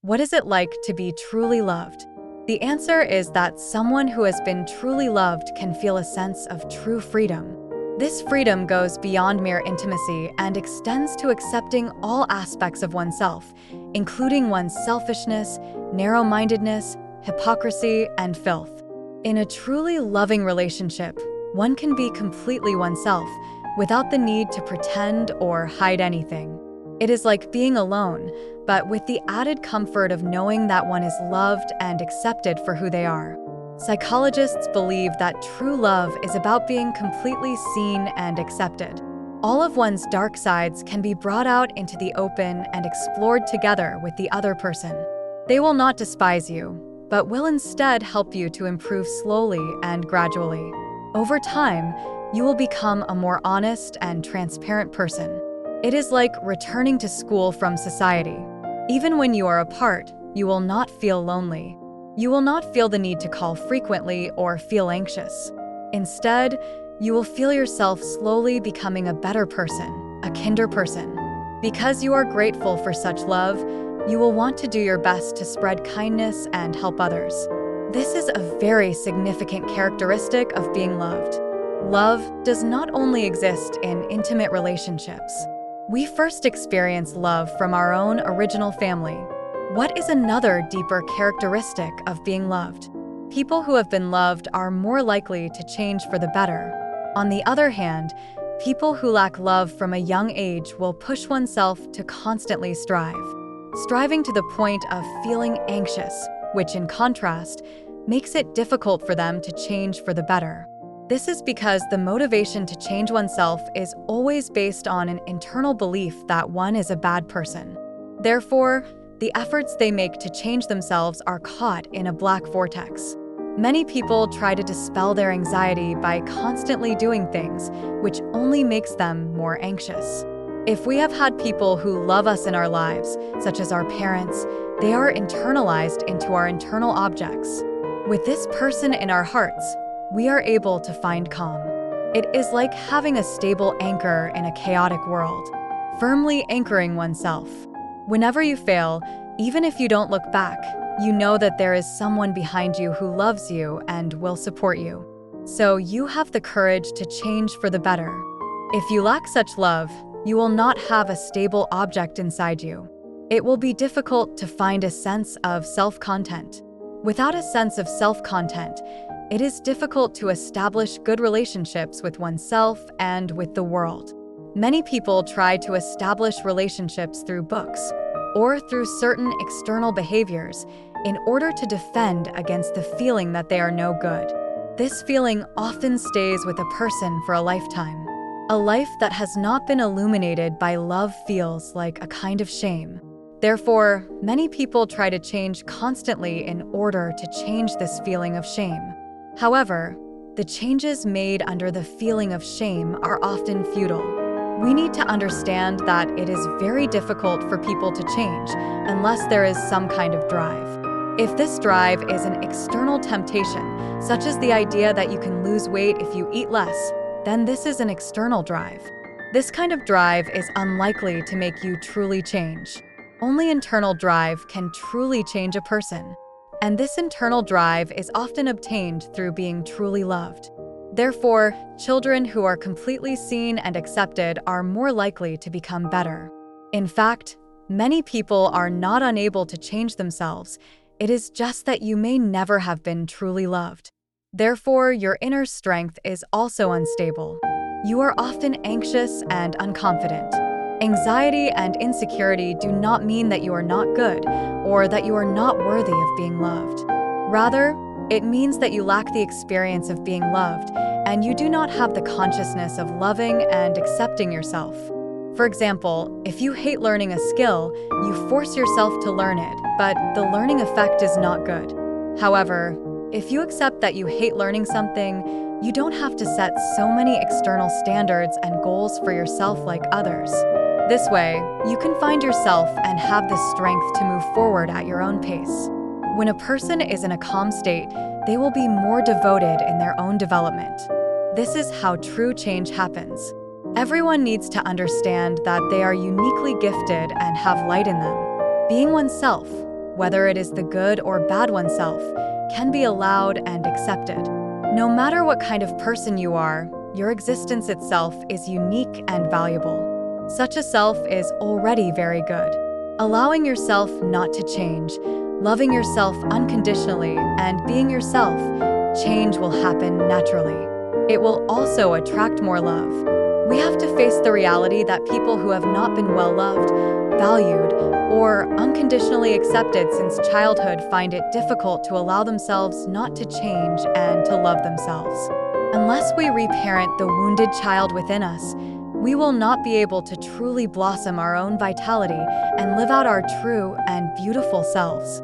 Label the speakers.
Speaker 1: What is it like to be truly loved? The answer is that someone who has been truly loved can feel a sense of true freedom. This freedom goes beyond mere intimacy and extends to accepting all aspects of oneself, including one's selfishness, narrow-mindedness, hypocrisy, and filth. In a truly loving relationship, one can be completely oneself without the need to pretend or hide anything. It is like being alone, but with the added comfort of knowing that one is loved and accepted for who they are. Psychologists believe that true love is about being completely seen and accepted. All of one's dark sides can be brought out into the open and explored together with the other person. They will not despise you, but will instead help you to improve slowly and gradually. Over time, you will become a more honest and transparent person. It is like returning to school from society. Even when you are apart, you will not feel lonely. You will not feel the need to call frequently or feel anxious. Instead, you will feel yourself slowly becoming a better person, a kinder person. Because you are grateful for such love, you will want to do your best to spread kindness and help others. This is a very significant characteristic of being loved. Love does not only exist in intimate relationships. We first experience love from our own original family. What is another deeper characteristic of being loved? People who have been loved are more likely to change for the better. On the other hand, people who lack love from a young age will push oneself to constantly strive, striving to the point of feeling anxious, which in contrast, makes it difficult for them to change for the better. This is because the motivation to change oneself is always based on an internal belief that one is a bad person. Therefore, the efforts they make to change themselves are caught in a black vortex. Many people try to dispel their anxiety by constantly doing things, which only makes them more anxious. If we have had people who love us in our lives, such as our parents, they are internalized into our internal objects. With this person in our hearts, we are able to find calm. It is like having a stable anchor in a chaotic world, firmly anchoring oneself. Whenever you fail, even if you don't look back, you know that there is someone behind you who loves you and will support you. So you have the courage to change for the better. If you lack such love, you will not have a stable object inside you. It will be difficult to find a sense of self-content. Without a sense of self-content, it is difficult to establish good relationships with oneself and with the world. Many people try to establish relationships through books or through certain external behaviors in order to defend against the feeling that they are no good. This feeling often stays with a person for a lifetime. A life that has not been illuminated by love feels like a kind of shame. Therefore, many people try to change constantly in order to change this feeling of shame. However, the changes made under the feeling of shame are often futile. We need to understand that it is very difficult for people to change unless there is some kind of drive. If this drive is an external temptation, such as the idea that you can lose weight if you eat less, then this is an external drive. This kind of drive is unlikely to make you truly change. Only internal drive can truly change a person. And this internal drive is often obtained through being truly loved. Therefore, children who are completely seen and accepted are more likely to become better. In fact, many people are not unable to change themselves. It is just that you may never have been truly loved. Therefore, your inner strength is also unstable. You are often anxious and unconfident. Anxiety and insecurity do not mean that you are not good or that you are not worthy of being loved. Rather, it means that you lack the experience of being loved and you do not have the consciousness of loving and accepting yourself. For example, if you hate learning a skill, you force yourself to learn it, but the learning effect is not good. However, if you accept that you hate learning something, you don't have to set so many external standards and goals for yourself like others. This way, you can find yourself and have the strength to move forward at your own pace. When a person is in a calm state, they will be more devoted in their own development. This is how true change happens. Everyone needs to understand that they are uniquely gifted and have light in them. Being oneself, whether it is the good or bad oneself, can be allowed and accepted. No matter what kind of person you are, your existence itself is unique and valuable. Such a self is already very good. Allowing yourself not to change, loving yourself unconditionally, and being yourself, change will happen naturally. It will also attract more love. We have to face the reality that people who have not been well loved, valued, or unconditionally accepted since childhood find it difficult to allow themselves not to change and to love themselves. Unless we reparent the wounded child within us, we will not be able to truly blossom our own vitality and live out our true and beautiful selves.